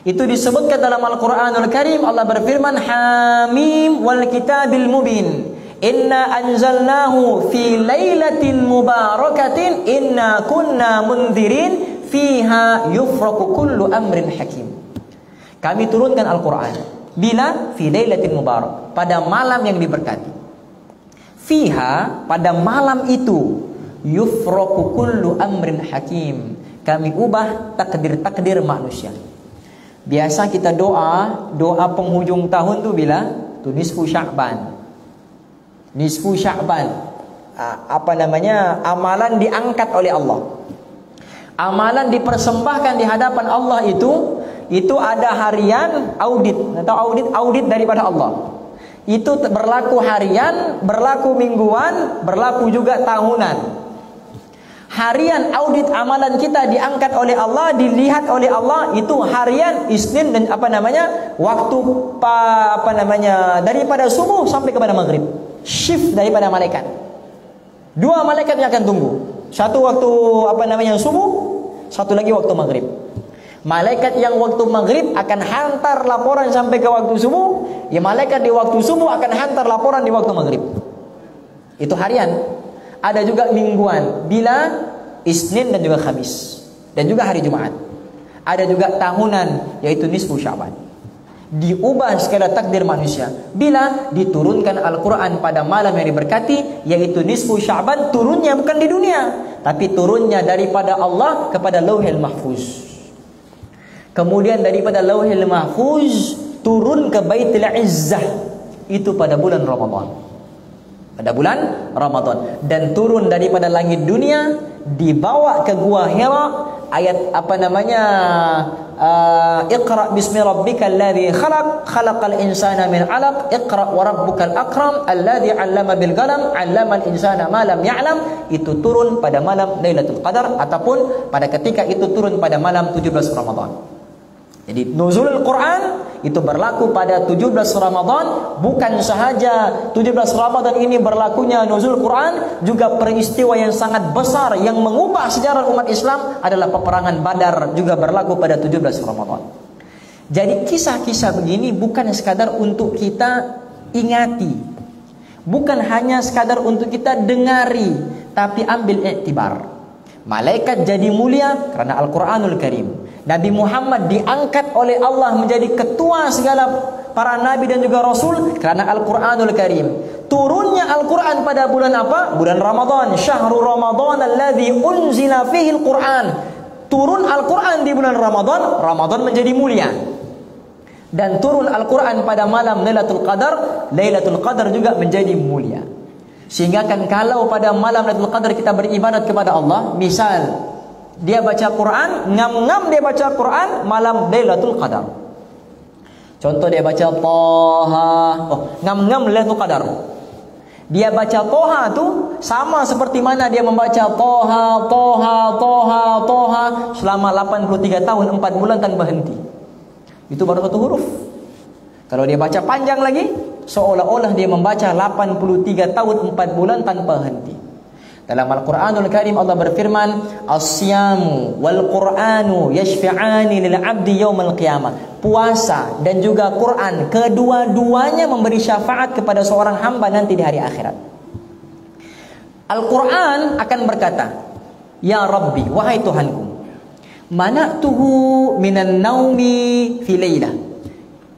Itu disebutkan dalam Al-Quranul Karim. Allah berfirman, Hamim wal kitabil mubin, Inna anzalnahu fi lailatin mubarakatin, Inna kunna munzirin, Fiha yufraku kullu amrin hakim. Kami turunkan Al-Quran bila fi lailatin mubarak, pada malam yang diberkati. Fiha, pada malam itu, yufraku kullu amrin hakim, kami ubah takdir-takdir manusia. Biasa kita doa penghujung tahun tu bila? Tu nisfu Sya'ban. Nisfu Sya'ban. Amalan diangkat oleh Allah. Amalan dipersembahkan di hadapan Allah itu ada harian audit atau audit daripada Allah. Itu berlaku harian, berlaku mingguan, berlaku juga tahunan. Harian audit amalan kita diangkat oleh Allah, dilihat oleh Allah, itu harian Isnin dan waktu daripada subuh sampai kepada maghrib. Shift daripada malaikat. Dua malaikat yang akan tunggu. Satu waktu subuh, satu lagi waktu maghrib. Malaikat yang waktu maghrib akan hantar laporan sampai ke waktu subuh. Ya, malaikat di waktu subuh akan hantar laporan di waktu maghrib. Itu harian. Ada juga mingguan, bila Isnin dan juga Khamis, dan juga hari Jumat. Ada juga tahunan, yaitu nisfu Sya'ban. Diubah segala takdir manusia bila diturunkan Al-Quran pada malam yang diberkati, yaitu nisfu Sya'ban. Turunnya bukan di dunia, tapi turunnya daripada Allah kepada Lauhil Mahfuz. Kemudian daripada Lauhil Mahfuz turun ke Baitul Izzah, itu pada bulan Ramadan. Pada bulan Ramadan. Dan turun daripada langit dunia, dibawa ke Gua Hira. Ayat Iqra bismi rabbikal ladzi khalaq, khalaqal insana min 'alaq, Iqra wa rabbukal akram, alladzi 'allama bil qalam, 'allamal insana ma lam ya'lam. Itu turun pada malam Lailatul Qadar ataupun pada ketika itu turun pada malam 17 Ramadan. Jadi nuzulul Quran itu berlaku pada 17 Ramadan. Bukan sahaja 17 Ramadan ini berlakunya nuzul Quran, juga peristiwa yang sangat besar yang mengubah sejarah umat Islam adalah peperangan Badar, juga berlaku pada 17 Ramadan. Jadi kisah-kisah begini bukan sekadar untuk kita ingati, bukan hanya sekadar untuk kita dengari, tapi ambil iktibar. Malaikat jadi mulia karena Al-Quranul Karim. Nabi Muhammad diangkat oleh Allah menjadi ketua segala para nabi dan juga rasul karena Al-Quranul Karim. Turunnya Al-Quran pada bulan apa? Bulan Ramadan. Syahrul Ramadan alladzi unzila fihi Al-Quran. Turun Al-Quran di bulan Ramadan, Ramadan menjadi mulia. Dan turun Al-Quran pada malam Lailatul Qadar, Lailatul Qadar juga menjadi mulia. Sehingga kan kalau pada malam Lailatul Qadar kita beribadat kepada Allah, misal dia baca Quran, ngam-ngam dia baca Quran malam Lailatul Qadar. Contoh dia baca Toha, ngam-ngam Lailatul Qadar. Dia baca Toha tu sama seperti mana dia membaca Toha, Toha, Toha, Toha selama 83 tahun 4 bulan tanpa henti. Itu baru satu huruf. Kalau dia baca panjang lagi, seolah-olah dia membaca 83 tahun 4 bulan tanpa henti. Dalam Al-Quranul Karim Allah berfirman, As-siyamu wal Qur'anu yashfi'ani lil 'abdi yaumal qiyamah. Puasa dan juga Quran, kedua-duanya memberi syafaat kepada seorang hamba nanti di hari akhirat. Al-Quran akan berkata, Ya Rabbi, wahai Tuhanku, mana'tuhu minan naumi fi lailah.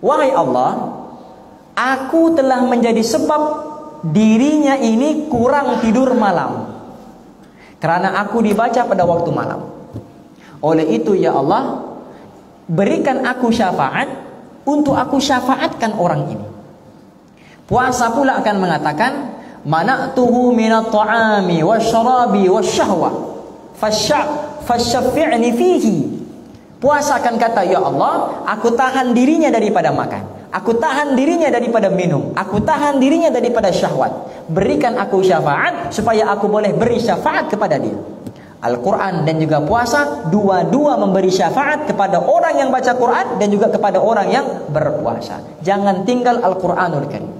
Wahai Allah, aku telah menjadi sebab dirinya ini kurang tidur malam, karena aku dibaca pada waktu malam. Oleh itu ya Allah, berikan aku syafaat untuk aku syafaatkan orang ini. Puasa pula akan mengatakan, mana'tuhu minat ta'ami wasyarabi wasyahwa fasyafi'ni fihi. Puasa akan kata, ya Allah, aku tahan dirinya daripada makan, aku tahan dirinya daripada minum, aku tahan dirinya daripada syahwat. Berikan aku syafaat supaya aku boleh beri syafaat kepada dia. Al-Quran dan juga puasa dua-dua memberi syafaat kepada orang yang baca Quran dan juga kepada orang yang berpuasa. Jangan tinggal Al-Quranul Karim.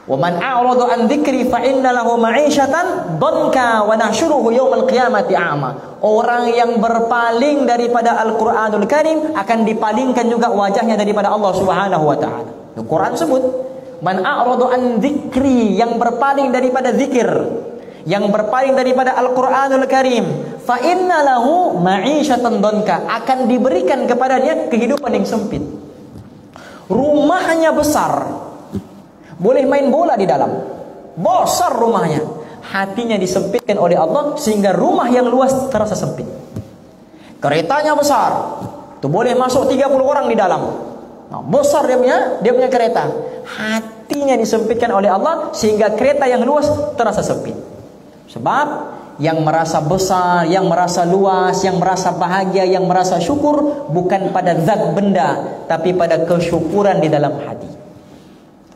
Wa man a'rada an dzikri fa inna lahu ma'isyatan dhanka wa nahsyuruhu yaumal qiyamati a'ma. Orang yang berpaling daripada Al-Quranul Karim akan dipalingkan juga wajahnya daripada Allah Subhanahu wa taala. Al-Quran sebut, man a'rada an dzikri, yang berpaling daripada zikir, yang berpaling daripada Al-Quranul Karim, fa inna lahu ma'isyatan dhanka, akan diberikan kepadanya kehidupan yang sempit. Rumahnya besar, boleh main bola di dalam, besar rumahnya, hatinya disempitkan oleh Allah sehingga rumah yang luas terasa sempit. Keretanya besar, tuh boleh masuk 30 orang di dalam. Nah, besar dia punya kereta, hatinya disempitkan oleh Allah sehingga kereta yang luas terasa sempit. Sebab yang merasa besar, yang merasa luas, yang merasa bahagia, yang merasa syukur bukan pada zat benda, tapi pada kesyukuran di dalam hati.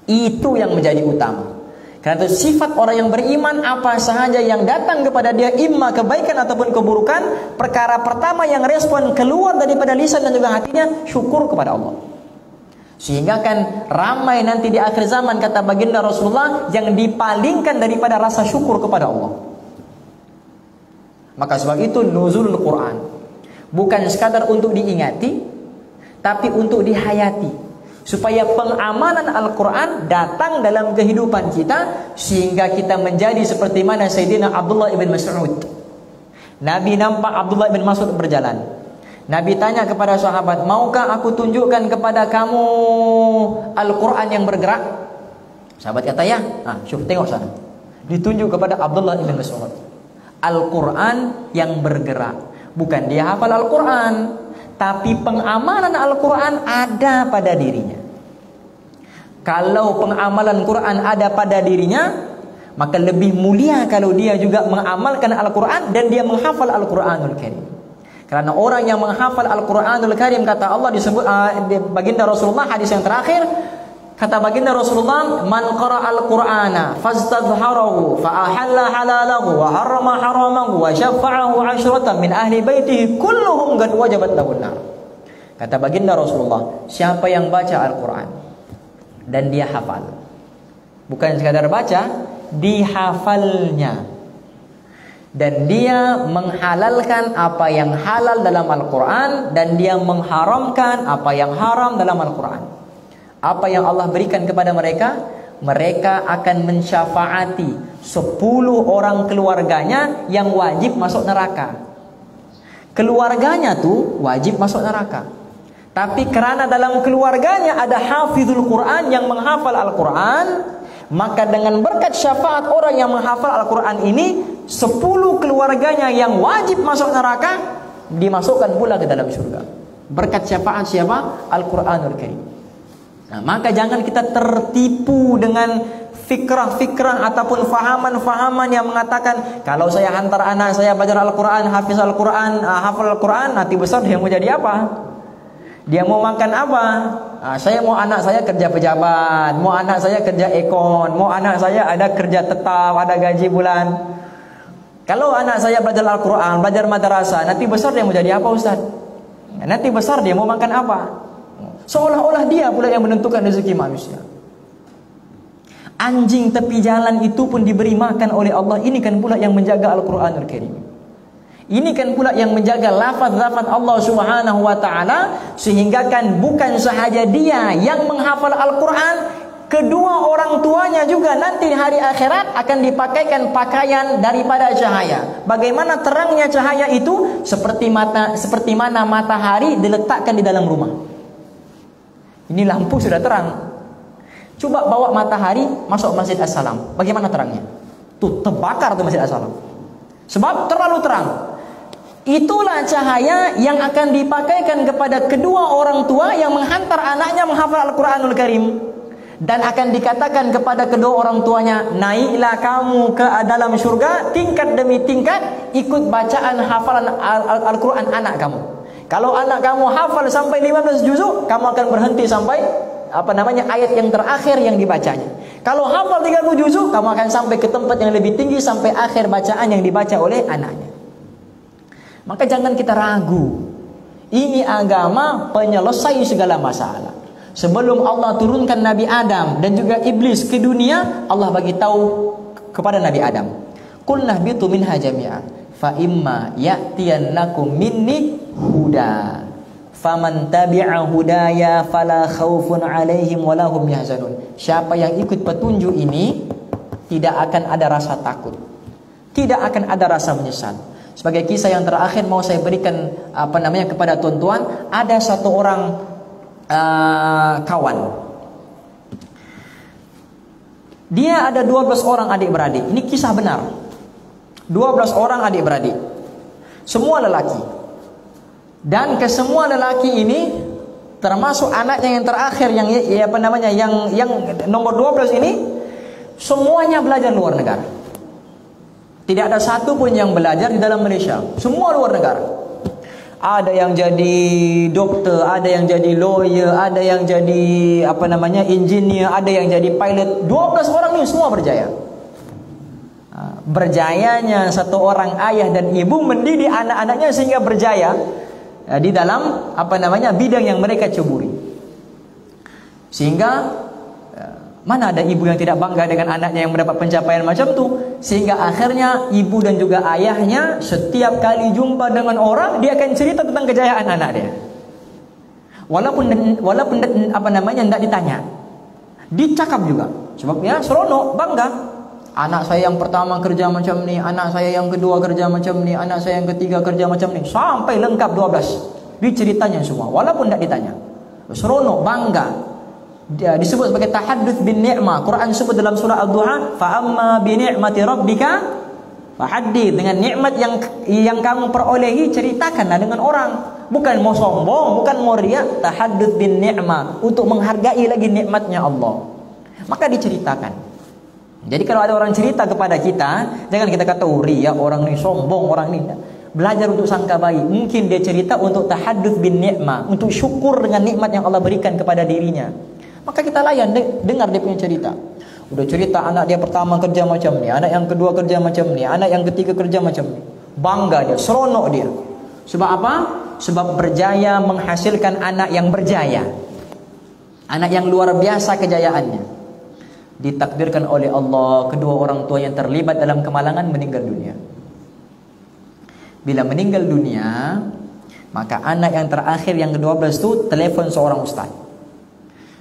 Itu yang menjadi utama. Karena itu sifat orang yang beriman, apa sahaja yang datang kepada dia, imma kebaikan ataupun keburukan, perkara pertama yang respon keluar daripada lisan dan juga hatinya, syukur kepada Allah. Sehingga kan ramai nanti di akhir zaman, kata baginda Rasulullah, yang dipalingkan daripada rasa syukur kepada Allah. Maka sebab itu nuzulul Quran bukan sekadar untuk diingati, tapi untuk dihayati, supaya pengamalan Al-Quran datang dalam kehidupan kita, sehingga kita menjadi seperti mana Sayyidina Abdullah ibn Mas'ud. Nabi nampak Abdullah ibn Mas'ud berjalan. Nabi tanya kepada sahabat, maukah aku tunjukkan kepada kamu Al-Quran yang bergerak? Sahabat kata ya. Syuf, tengok sana. Ditunjuk kepada Abdullah ibn Mas'ud Al-Quran yang bergerak. Bukan dia hafal Al-Quran, tapi pengamalan Al-Quran ada pada dirinya. Kalau pengamalan Quran ada pada dirinya, maka lebih mulia kalau dia juga mengamalkan Al-Quran dan dia menghafal Al-Quranul Karim. Karena orang yang menghafal Al-Quranul Karim, kata Allah, disebut di baginda Rasulullah, hadis yang terakhir, kata baginda Rasulullah, man qara'al Qur'ana fastadharahu fa ahalla halalahu wa harrama haramahu wa syafa'ahu 'ashratan min ahli baitihi kulluhum qad wajabat lahun nar. Kata baginda Rasulullah, siapa yang baca Al-Qur'an dan dia hafal, bukan sekadar baca, dihafalnya, dan dia menghalalkan apa yang halal dalam Al-Quran, dan dia mengharamkan apa yang haram dalam Al-Quran. Apa yang Allah berikan kepada mereka, mereka akan mensyafaati 10 orang keluarganya yang wajib masuk neraka. Keluarganya tuh wajib masuk neraka, tapi karena dalam keluarganya ada hafizul Quran yang menghafal Al-Quran, maka dengan berkat syafaat orang yang menghafal Al-Quran ini, 10 keluarganya yang wajib masuk neraka dimasukkan pula ke dalam surga. Berkat syafaat siapa? Al-Quranul Karim. Nah, maka jangan kita tertipu dengan fikrah-fikrah ataupun fahaman-fahaman yang mengatakan, kalau saya hantar anak saya belajar Al-Quran, hafiz Al-Quran, hafal Al-Quran, nanti besar dia mau jadi apa? Dia mau makan apa? Saya mau anak saya kerja pejabat, mau anak saya kerja ekon, mau anak saya ada kerja tetap, ada gaji bulan. Kalau anak saya belajar Al-Quran, belajar madrasah, nanti besar dia mau jadi apa, Ustaz? Nanti besar dia mau makan apa? Seolah-olah dia pula yang menentukan rezeki manusia. Anjing tepi jalan itu pun diberi makan oleh Allah. Ini kan pula yang menjaga Al-Quranul Karim. Ini kan pula yang menjaga lafaz-lafaz Allah Subhanahu wa ta'ala, sehingga kan bukan sahaja dia yang menghafal Al-Quran, kedua orang tuanya juga nanti hari akhirat akan dipakaikan pakaian daripada cahaya. Bagaimana terangnya cahaya itu? Seperti mana matahari diletakkan di dalam rumah. Ini lampu sudah terang. Coba bawa matahari masuk Masjid As-Salam, bagaimana terangnya? Tuh terbakar tuh Masjid As-Salam, sebab terlalu terang. Itulah cahaya yang akan dipakaikan kepada kedua orang tua yang menghantar anaknya menghafal Al-Quranul Karim. Dan akan dikatakan kepada kedua orang tuanya, naiklah kamu ke dalam surga tingkat demi tingkat, ikut bacaan hafalan Al-Quran anak kamu. Kalau anak kamu hafal sampai 15 juzuk, kamu akan berhenti sampai ayat yang terakhir yang dibacanya. Kalau hafal 30 juzuk, kamu akan sampai ke tempat yang lebih tinggi, sampai akhir bacaan yang dibaca oleh anaknya. Maka jangan kita ragu. Ini agama penyelesai segala masalah. Sebelum Allah turunkan Nabi Adam dan juga iblis ke dunia, Allah bagi tahu kepada Nabi Adam, "Qul nahbitu minha jami'a, fa imma ya'tiyannakum minni huda, faman tabi'a hudaya fala khaufun 'alaihim wa lahum yahzanun." Siapa yang ikut petunjuk ini tidak akan ada rasa takut, tidak akan ada rasa menyesal. Sebagai kisah yang terakhir mau saya berikan kepada tuan-tuan, ada satu orang kawan. Dia ada 12 orang adik-beradik. Ini kisah benar. 12 orang adik-beradik. Semua lelaki. Dan kesemua lelaki ini, termasuk anaknya yang terakhir yang nomor 12 ini, semuanya belajar luar negara. Tidak ada satu pun yang belajar di dalam Malaysia. Semua luar negara. Ada yang jadi dokter, ada yang jadi lawyer, ada yang jadi engineer, ada yang jadi pilot. 12 orang ini semua berjaya. Berjayanya satu orang ayah dan ibu mendidik anak-anaknya sehingga berjaya di dalam bidang yang mereka ceburi. Sehingga mana ada ibu yang tidak bangga dengan anaknya yang mendapat pencapaian macam itu? Sehingga akhirnya ibu dan juga ayahnya setiap kali jumpa dengan orang, dia akan cerita tentang kejayaan anak dia. Walaupun tidak ditanya, dicakap juga. Sebabnya seronok, bangga. Anak saya yang pertama kerja macam ni, anak saya yang kedua kerja macam ni, anak saya yang ketiga kerja macam ni, sampai lengkap 12. Diceritanya semua, walaupun tidak ditanya. Seronok, bangga. Dia disebut sebagai tahadduts bin ni'mah. Quran sebut dalam surah Ad-Duha, fa amma bi ni'mati rabbika fahaddits. Dengan nikmat yang kamu perolehi, ceritakanlah dengan orang. Bukan mau sombong, bukan mau riak. Tahadduts bin ni'mah, untuk menghargai lagi nikmatnya Allah. Maka diceritakan. Jadi kalau ada orang cerita kepada kita, jangan kita kata riak, orang ini sombong, orang ini. belajar untuk sangka baik. Mungkin dia cerita untuk tahadduts bin ni'mah, untuk syukur dengan nikmat yang Allah berikan kepada dirinya. Maka kita layan, dengar dia punya cerita. Udah cerita anak dia pertama kerja macam ni, anak yang kedua kerja macam ni, anak yang ketiga kerja macam ni. Bangga dia, seronok dia. Sebab apa? Sebab berjaya menghasilkan anak yang berjaya, anak yang luar biasa kejayaannya. Ditakdirkan oleh Allah, kedua orang tua yang terlibat dalam kemalangan meninggal dunia. Bila meninggal dunia, maka anak yang terakhir yang ke-12 itu telepon seorang ustaz.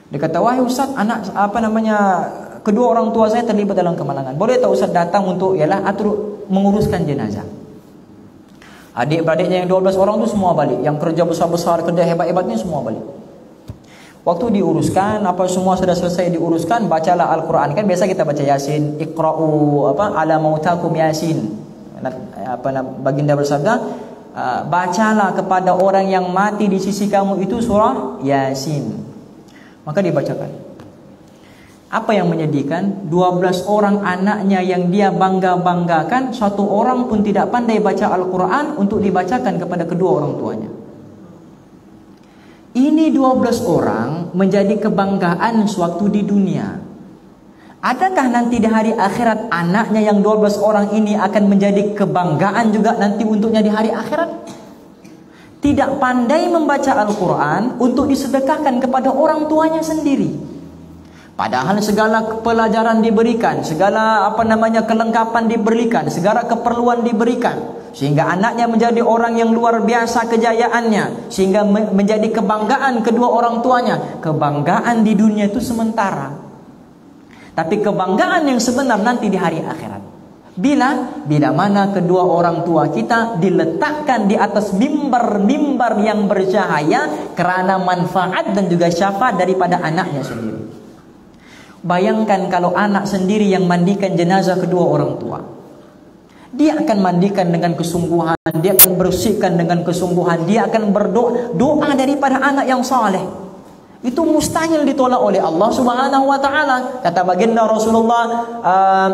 Dia kata, wahai ustaz, anak kedua orang tua saya terlibat dalam kemalangan. Boleh tak ustaz datang untuk atur menguruskan jenazah? Adik-beradiknya yang 12 orang itu semua balik. Yang kerja besar-besar, kerja hebat-hebatnya semua balik. Waktu diuruskan, apa semua sudah selesai diuruskan, bacalah Al-Quran. Kan biasa kita baca Yasin, Iqra'u ala mautakum Yasin. Baginda bersabda, bacalah kepada orang yang mati di sisi kamu itu surah Yasin. Maka dibacakan. Apa yang menyedihkan? 12 orang anaknya yang dia bangga-banggakan, satu orang pun tidak pandai baca Al-Quran untuk dibacakan kepada kedua orang tuanya. Ini 12 orang menjadi kebanggaan sewaktu di dunia. Adakah nanti di hari akhirat anaknya yang 12 orang ini akan menjadi kebanggaan juga nanti untuknya di hari akhirat? Tidak pandai membaca Al-Quran untuk disedekahkan kepada orang tuanya sendiri. Padahal segala pelajaran diberikan, segala kelengkapan diberikan, segala keperluan diberikan, sehingga anaknya menjadi orang yang luar biasa kejayaannya, sehingga menjadi kebanggaan kedua orang tuanya. Kebanggaan di dunia itu sementara, tapi kebanggaan yang sebenar nanti di hari akhirat. Bila mana kedua orang tua kita diletakkan di atas mimbar-mimbar yang bercahaya karena manfaat dan juga syafaat daripada anaknya sendiri. Bayangkan kalau anak sendiri yang mandikan jenazah kedua orang tua. Dia akan mandikan dengan kesungguhan, dia akan bersihkan dengan kesungguhan, dia akan berdoa, doa daripada anak yang saleh. Itu mustahil ditolak oleh Allah Subhanahu wa taala. Kata baginda Rasulullah,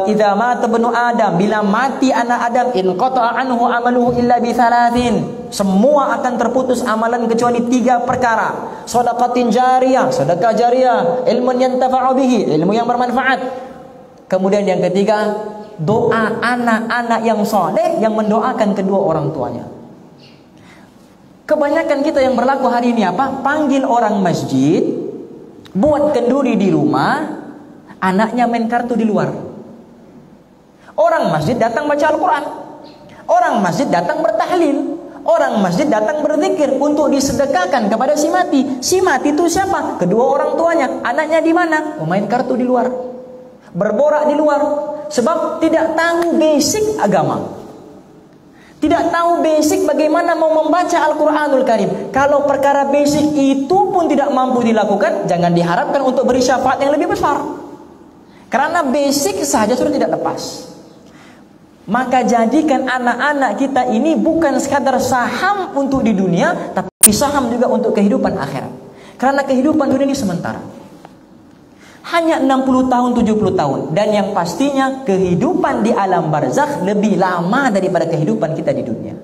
"Idza mata ibnu Adam", bila mati anak Adam, in qata'a anhu amaluhu illa bi thalathin. Semua akan terputus amalan kecuali 3 perkara. Shadaqatin jariyah, sedekah jariyah, ilmun yantafa'u bihi, ilmu yang bermanfaat. Kemudian yang ketiga, doa anak-anak yang saleh yang mendoakan kedua orang tuanya. Kebanyakan kita yang berlaku hari ini apa? Panggil orang masjid, buat kenduri di rumah, anaknya main kartu di luar. Orang masjid datang baca Al-Quran, orang masjid datang bertahlil, orang masjid datang berzikir untuk disedekahkan kepada si mati. Si mati itu siapa? Kedua orang tuanya. Anaknya di mana? Main kartu di luar, berborak di luar, sebab tidak tahu basic agama. Tidak tahu basic bagaimana mau membaca Al-Quranul Karim. Kalau perkara basic itu pun tidak mampu dilakukan, jangan diharapkan untuk beri syafaat yang lebih besar. Karena basic saja sudah tidak lepas. Maka jadikan anak-anak kita ini bukan sekadar saham untuk di dunia, tapi saham juga untuk kehidupan akhirat. Karena kehidupan dunia ini sementara. Hanya 60 tahun, 70 tahun. Dan yang pastinya kehidupan di alam barzakh lebih lama daripada kehidupan kita di dunia.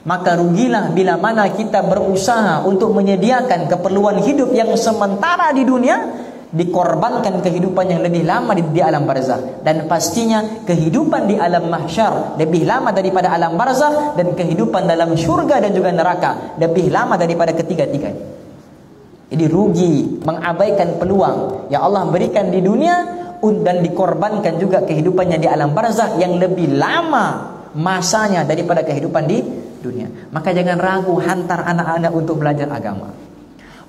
Maka rugilah bila mana kita berusaha untuk menyediakan keperluan hidup yang sementara di dunia, dikorbankan kehidupan yang lebih lama di alam barzakh. Dan pastinya kehidupan di alam mahsyar lebih lama daripada alam barzakh, dan kehidupan dalam syurga dan juga neraka lebih lama daripada ketiga-tiganya. Jadi rugi mengabaikan peluang yang Allah berikan di dunia dan dikorbankan juga kehidupannya di alam barzakh yang lebih lama masanya daripada kehidupan di dunia. Maka jangan ragu hantar anak-anak untuk belajar agama,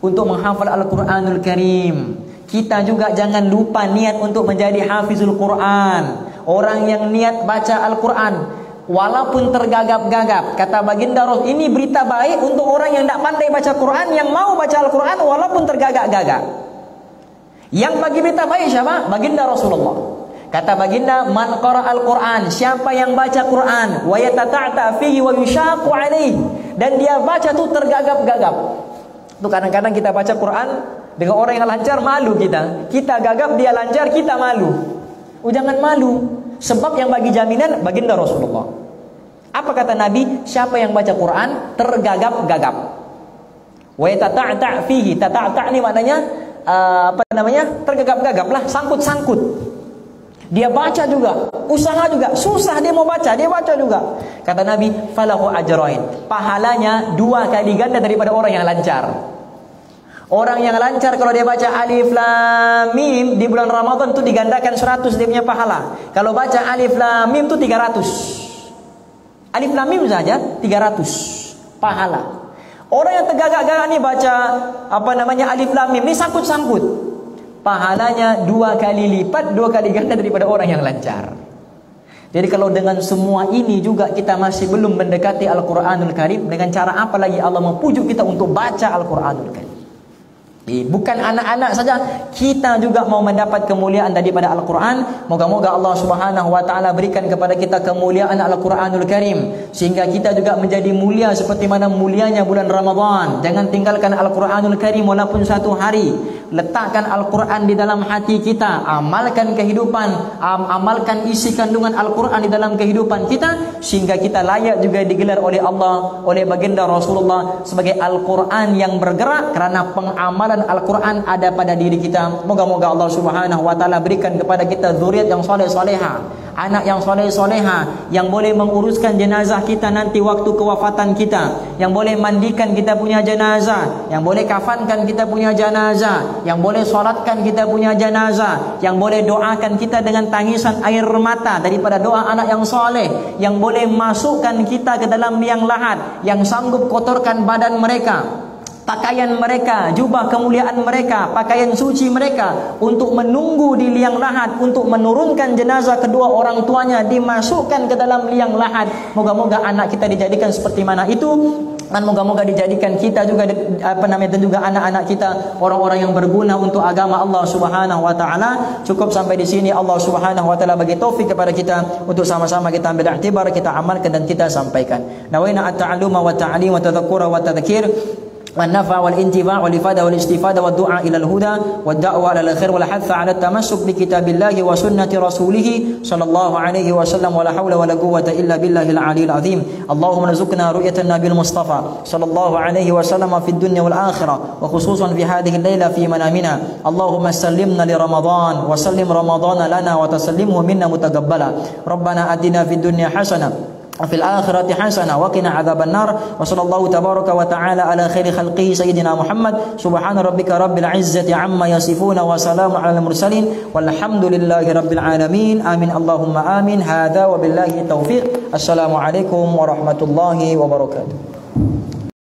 untuk menghafal Al-Quranul Karim. Kita juga jangan lupa niat untuk menjadi hafizul Quran. Orang yang niat baca Al-Quran walaupun tergagap-gagap, kata baginda Rasul, ini berita baik untuk orang yang tidak pandai baca Quran, yang mau baca Al-Quran walaupun tergagap-gagap. Yang bagi berita baik siapa? Baginda Rasulullah. Kata baginda, man qara Al-Quran, siapa yang baca Quran, wa yatata'ta fihi wa yushaqu alaih, dan dia baca tuh tergagap-gagap. Tuh kadang-kadang kita baca Quran dengan orang yang lancar, malu kita. Kita gagap, dia lancar, kita malu. Jangan malu. Sebab yang bagi jaminan baginda Rasulullah. Apa kata Nabi? Siapa yang baca Quran tergagap-gagap. Wa yata'ta' fihi. Tata'ta' ini maknanya tergagap-gagap lah, sangkut-sangkut. Dia baca juga, usaha juga, susah dia mau baca, dia baca juga. Kata Nabi, falahu ajrain. Pahalanya 2 kali ganda daripada orang yang lancar. Orang yang lancar kalau dia baca Alif Lam Mim di bulan Ramadan itu digandakan 100 dia punya pahala. Kalau baca Alif Lam Mim itu 300. Alif Lam Mim saja 300 pahala. Orang yang tegak-gagak nih baca Alif Lam Mim ini sangkut-sangkut. Pahalanya 2 kali lipat, 2 kali ganda daripada orang yang lancar. Jadi kalau dengan semua ini juga kita masih belum mendekati Al-Quranul Karim, dengan cara apa lagi Allah mempujuk kita untuk baca Al-Quranul Karim? Bukan anak-anak saja, kita juga mau mendapat kemuliaan daripada Al-Quran. Moga-moga Allah Subhanahu wa ta'ala berikan kepada kita kemuliaan Al-Quranul Karim, sehingga kita juga menjadi mulia seperti mana mulianya bulan Ramadan. Jangan tinggalkan Al-Quranul Karim walaupun 1 hari. Letakkan Al-Quran di dalam hati kita, amalkan kehidupan, amalkan isi kandungan Al-Quran di dalam kehidupan kita, sehingga kita layak juga digelar oleh Allah, oleh baginda Rasulullah sebagai Al-Quran yang bergerak, karena pengamalan Al-Quran ada pada diri kita. Moga-moga Allah Subhanahu wa ta'ala berikan kepada kita zuriat yang soleh-soleha, anak yang soleh-soleha, yang boleh menguruskan jenazah kita nanti waktu kewafatan kita, yang boleh mandikan kita punya jenazah, yang boleh kafankan kita punya jenazah, yang boleh solatkan kita punya jenazah, yang boleh doakan kita dengan tangisan air mata daripada doa anak yang soleh, yang boleh masukkan kita ke dalam liang lahat, yang sanggup kotorkan badan mereka, pakaian mereka, jubah kemuliaan mereka, pakaian suci mereka, untuk menunggu di liang lahat, untuk menurunkan jenazah kedua orang tuanya, dimasukkan ke dalam liang lahat. Moga-moga anak kita dijadikan seperti mana itu, dan moga-moga dijadikan kita juga dan juga anak-anak kita orang-orang yang berguna untuk agama Allah Subhanahu wa taala. Cukup sampai di sini. Allah Subhanahu wa taala bagi taufik kepada kita untuk sama-sama kita ambil iktibar, kita amalkan dan kita sampaikan. Nawaina at-ta'alluma wa ta'lim wa tadhakkura wa tadhkir والنفع والانتفاع والإفادة والاستفادة والدعاء إلى الهدى والدعوة على الخير والحث على التمسك بكتاب الله وسنة رسوله صلى الله عليه وسلم ولا حول ولا قوة إلا بالله العلي العظيم. اللهم ارزقنا رؤية النبي المصطفى صلى الله عليه وسلم في الدنيا والآخرة، وخصوصا في هذه الليلة في منامنا. اللهم سلمنا لرمضان وسلم رمضان لنا وتسلمه منا متقبلا. ربنا آتنا في الدنيا حسنة وفي الآخرة حسنة وقنا عذاب النار. وصلى الله تبارك وتعالى على خير خلقه سيدنا محمد. سبحان ربك رب العزة عما يصفون وسلام على المرسلين والحمد لله رب العالمين. آمين اللهم آمين. هذا وبالله التوفيق. السلام عليكم ورحمة الله وبركاته.